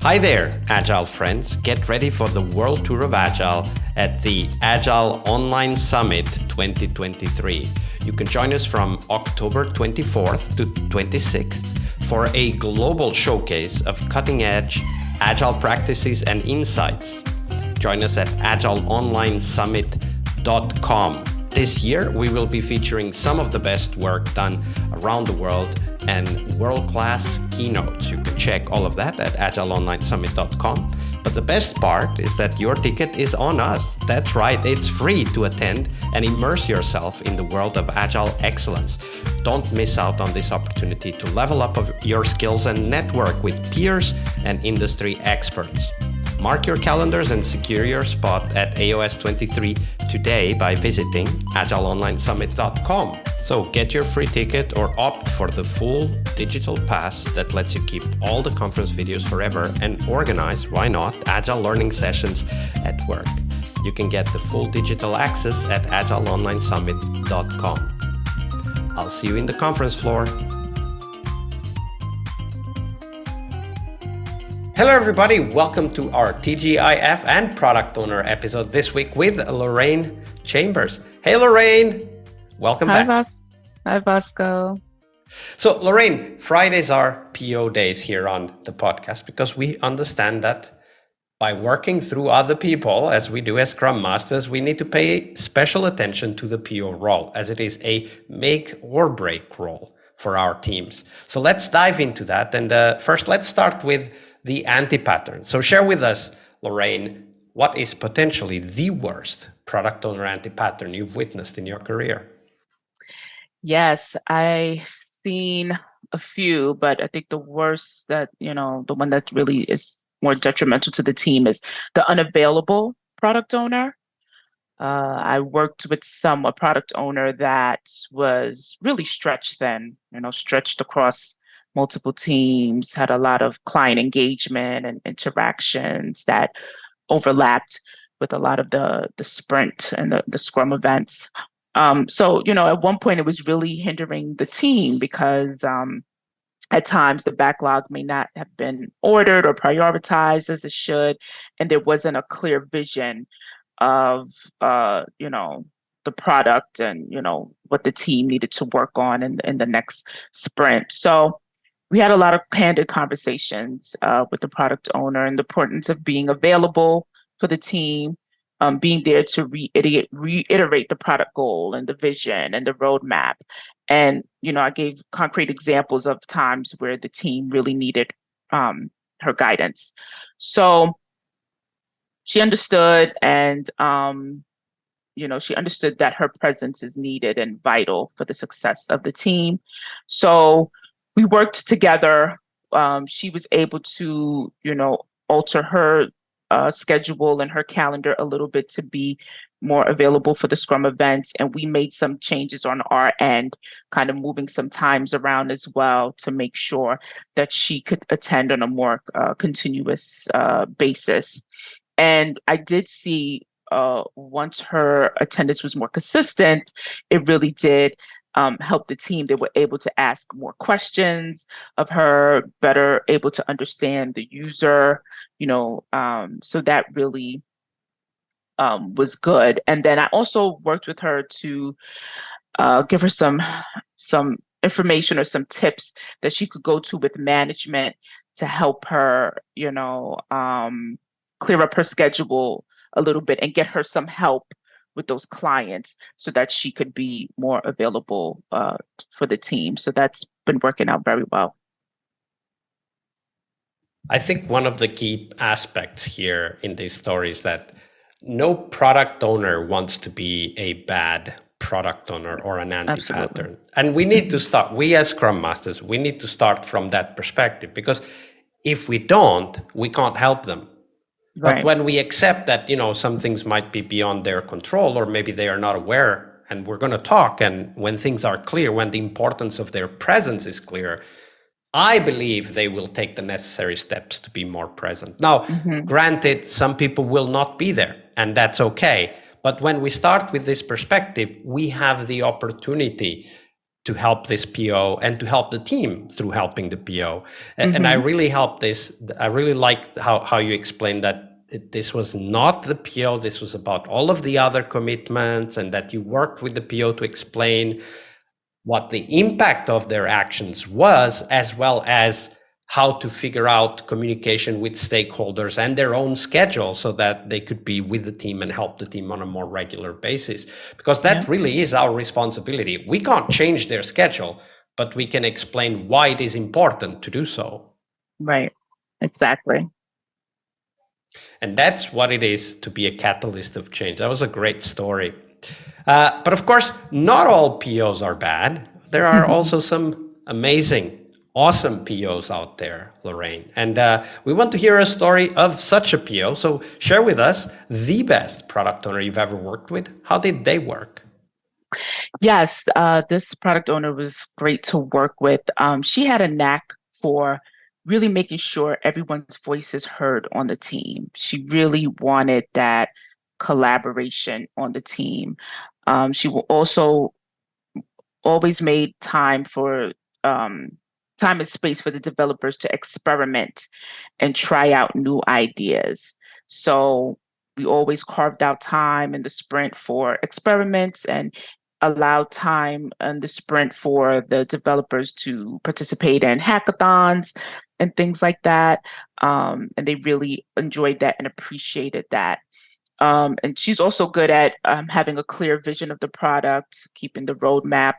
Hi there, Agile friends. Get ready for the World Tour of Agile at the Agile Online Summit 2023. You can join us from October 24th to 26th for a global showcase of cutting-edge Agile practices and insights. Join us at agileonlinesummit.com. This year, we will be featuring some of the best work done around the world and world-class keynotes. You can check all of that at agileonlinesummit.com. But the best part is that your ticket is on us. That's right, it's free to attend and immerse yourself in the world of Agile excellence. Don't miss out on this opportunity to level up your skills and network with peers and industry experts. Mark your calendars and secure your spot at AOS 23 today by visiting agileonlinesummit.com. So get your free ticket or opt for the full digital pass that lets you keep all the conference videos forever and organize, why not, Agile learning sessions at work. You can get the full digital access at agileonlinesummit.com. I'll see you in the conference floor. Hello everybody, welcome to our TGIF and Product Owner episode this week with Lorraine Chambers. Hey Lorraine, welcome back. Hi Vasco. So Lorraine, Fridays are PO days here on the podcast because we understand that by working through other people, as we do as Scrum Masters, we need to pay special attention to the PO role, as it is a make or break role for our teams. So let's dive into that. And first, let's start with the anti-pattern. So share with us, Lorraine, what is potentially the worst product owner anti-pattern you've witnessed in your career? Yes, I've seen a few, but I think the worst the one that really is more detrimental to the team is the unavailable product owner. I worked with a product owner that was really stretched thin, stretched across multiple teams, had a lot of client engagement and interactions that overlapped with a lot of the sprint and the Scrum events. So, at one point it was really hindering the team because at times the backlog may not have been ordered or prioritized as it should, and there wasn't a clear vision of, the product and, what the team needed to work on in the next sprint. So we had a lot of candid conversations with the product owner and the importance of being available for the team, being there to reiterate the product goal and the vision and the roadmap. And, I gave concrete examples of times where the team really needed her guidance. So she understood and, she understood that her presence is needed and vital for the success of the team. So we worked together. She was able to, alter her schedule and her calendar a little bit to be more available for the Scrum events. And we made some changes on our end, kind of moving some times around as well to make sure that she could attend on a more continuous basis. And I did see once her attendance was more consistent, it really did help the team. They were able to ask more questions of her, better able to understand the user, so that really was good. And then I also worked with her to give her some information or some tips that she could go to with management to help her, clear up her schedule a little bit and get her some help with those clients so that she could be more available for the team. So that's been working out very well. I think one of the key aspects here in this story is that no product owner wants to be a bad product owner or an anti-pattern. Absolutely. And we need to start, we as Scrum Masters, we need to start from that perspective, because if we don't, we can't help them. But when we accept that, some things might be beyond their control, or maybe they are not aware, and we're going to talk, and when things are clear, when the importance of their presence is clear, I believe they will take the necessary steps to be more present. Now, granted, some people will not be there, and that's okay. But when we start with this perspective, we have the opportunity to help this PO and to help the team through helping the PO. And I Mm-hmm. really helped this. I really liked how you explained that this was not the PO, this was about all of the other commitments, and that you worked with the PO to explain what the impact of their actions was, as well as how to figure out communication with stakeholders and their own schedule so that they could be with the team and help the team on a more regular basis. Because Yeah. that really is our responsibility. We can't change their schedule, but we can explain why it is important to do so. Right. Exactly. And that's what it is to be a catalyst of change. That was a great story. But of course, not all POs are bad. There are also some amazing, awesome POs out there, Lorraine. And we want to hear a story of such a PO. So share with us the best product owner you've ever worked with. How did they work? Yes, this product owner was great to work with. She had a knack for really making sure everyone's voice is heard on the team. She really wanted that collaboration on the team. She will also always made time and space for the developers to experiment and try out new ideas. So we always carved out time in the sprint for experiments and allowed time in the sprint for the developers to participate in hackathons and things like that. And they really enjoyed that and appreciated that. And she's also good at having a clear vision of the product, keeping the roadmap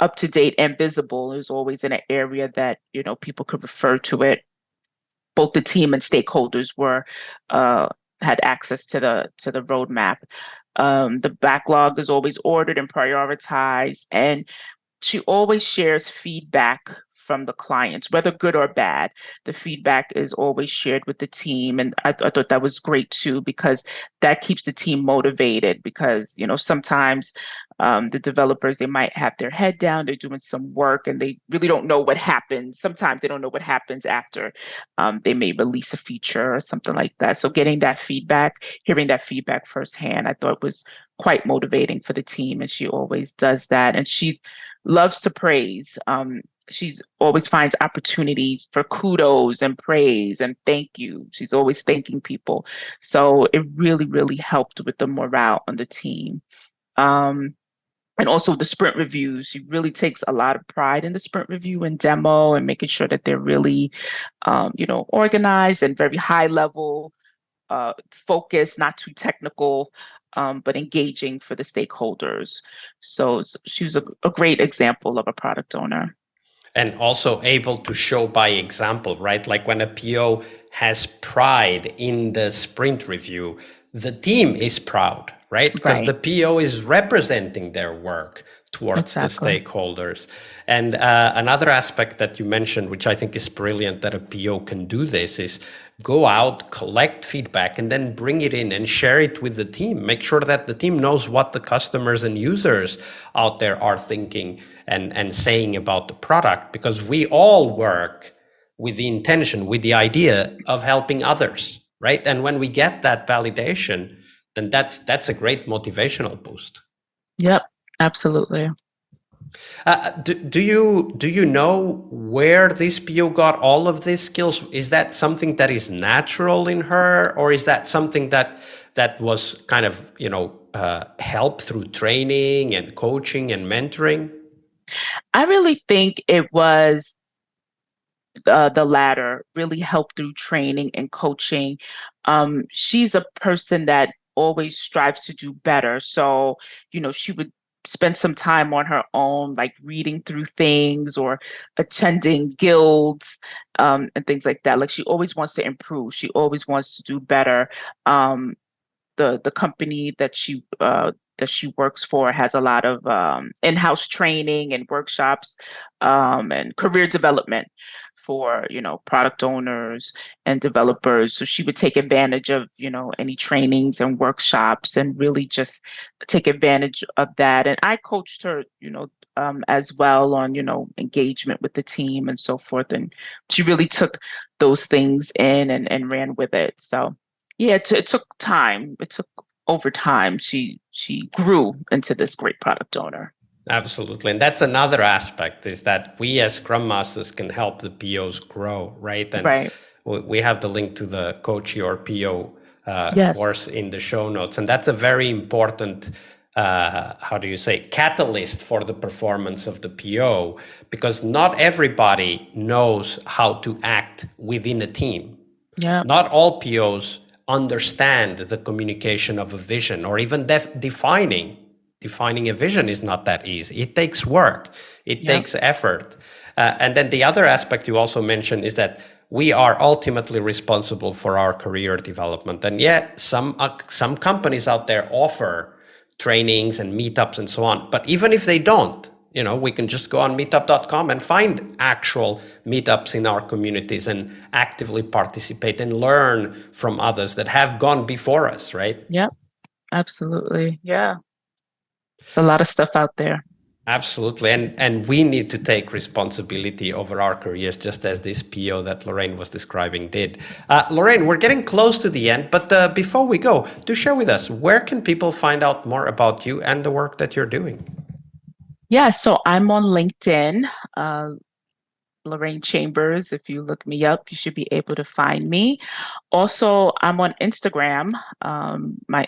up to date and visible. Is always in an area that people could refer to it. Both the team and stakeholders were had access to the roadmap. The backlog is always ordered and prioritized, and she always shares feedback from the clients, whether good or bad. The feedback is always shared with the team. And I thought that was great too, because that keeps the team motivated because, sometimes the developers, they might have their head down, they're doing some work and they really don't know what happens. Sometimes they don't know what happens after they may release a feature or something like that. So getting that feedback, hearing that feedback firsthand, I thought was quite motivating for the team. And she always does that. And she loves to praise. She always finds opportunities for kudos and praise and thank you. She's always thanking people. So it really, really helped with the morale on the team. And also the sprint reviews. She really takes a lot of pride in the sprint review and demo and making sure that they're really, organized and very high level, focused, not too technical, but engaging for the stakeholders. So she was a great example of a product owner. And also able to show by example, right? Like when a PO has pride in the sprint review, the team is proud, right? Because Right. the PO is representing their work towards the Exactly. stakeholders. And another aspect that you mentioned, which I think is brilliant that a PO can do this, is go out, collect feedback, and then bring it in and share it with the team. Make sure that the team knows what the customers and users out there are thinking and saying about the product, because we all work with the intention, with the idea of helping others, right? And when we get that validation, then that's a great motivational boost. Yep, absolutely. Do you know where this PO got all of these skills? Is that something that is natural in her, or is that something that was kind of helped through training and coaching and mentoring? I really think it was the latter, really helped through training and coaching. She's a person that always strives to do better. So, she would spend some time on her own, like reading through things or attending guilds and things like that. Like she always wants to improve. She always wants to do better. The company that she works for has a lot of in-house training and workshops and career development for product owners and developers. So she would take advantage of any trainings and workshops and really just take advantage of that. And I coached her as well on engagement with the team and so forth. And she really took those things in and ran with it. So yeah, it took time. It took over time. She grew into this great product owner. Absolutely. And that's another aspect, is that we as Scrum Masters can help the POs grow, right? And Right. we have the link to the Coach Your PO Yes. course in the show notes. And that's a very important, how do you say, catalyst for the performance of the PO, because not everybody knows how to act within a team. Yeah. Not all POs understand the communication of a vision, or even defining a vision is not that easy. It takes work, it takes effort. And then the other aspect you also mentioned is that we are ultimately responsible for our career development. And yet some companies out there offer trainings and meetups and so on. But even if they don't, we can just go on meetup.com and find actual meetups in our communities and actively participate and learn from others that have gone before us, right? Yep. Absolutely. Yeah. It's a lot of stuff out there. Absolutely. And we need to take responsibility over our careers, just as this PO that Lorraine was describing did. Lorraine, we're getting close to the end, but before we go, do share with us, where can people find out more about you and the work that you're doing? Yeah, so I'm on LinkedIn, Lorraine Chambers. If you look me up, you should be able to find me. Also, I'm on Instagram. My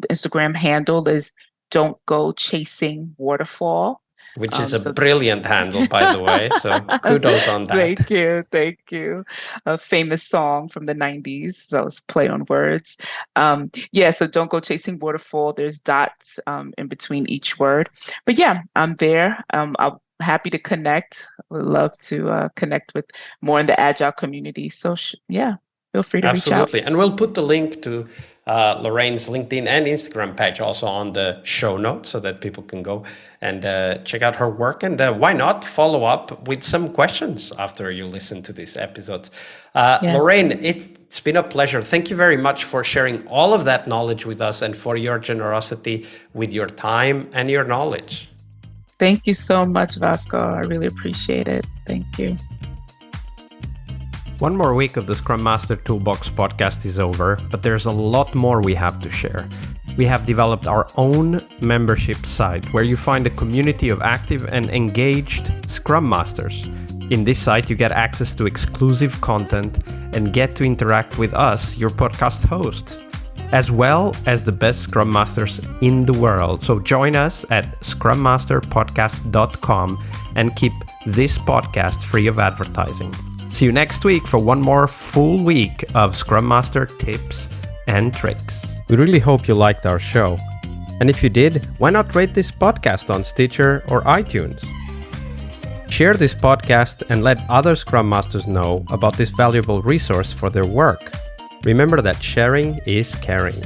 Instagram handle is Don't Go Chasing Waterfall. Which is a brilliant handle, by the way. So kudos on that. Thank you. A famous song from the 90s. So it's play on words. So Don't Go Chasing Waterfall. There's dots in between each word. But yeah, I'm there. I'm happy to connect. Would love to connect with more in the Agile community. So feel free to reach out. Absolutely. And we'll put the link to Lorraine's LinkedIn and Instagram page also on the show notes, so that people can go and check out her work. And why not follow up with some questions after you listen to these episodes. Yes. Lorraine, it's been a pleasure. Thank you very much for sharing all of that knowledge with us, and for your generosity with your time and your knowledge. Thank you so much, Vasco. I really appreciate it. Thank you. One more week of the Scrum Master Toolbox podcast is over, but there's a lot more we have to share. We have developed our own membership site where you find a community of active and engaged Scrum Masters. In this site, you get access to exclusive content and get to interact with us, your podcast hosts, as well as the best Scrum Masters in the world. So join us at scrummasterpodcast.com and keep this podcast free of advertising. See you next week for one more full week of Scrum Master tips and tricks. We really hope you liked our show. And if you did, why not rate this podcast on Stitcher or iTunes? Share this podcast and let other Scrum Masters know about this valuable resource for their work. Remember that sharing is caring.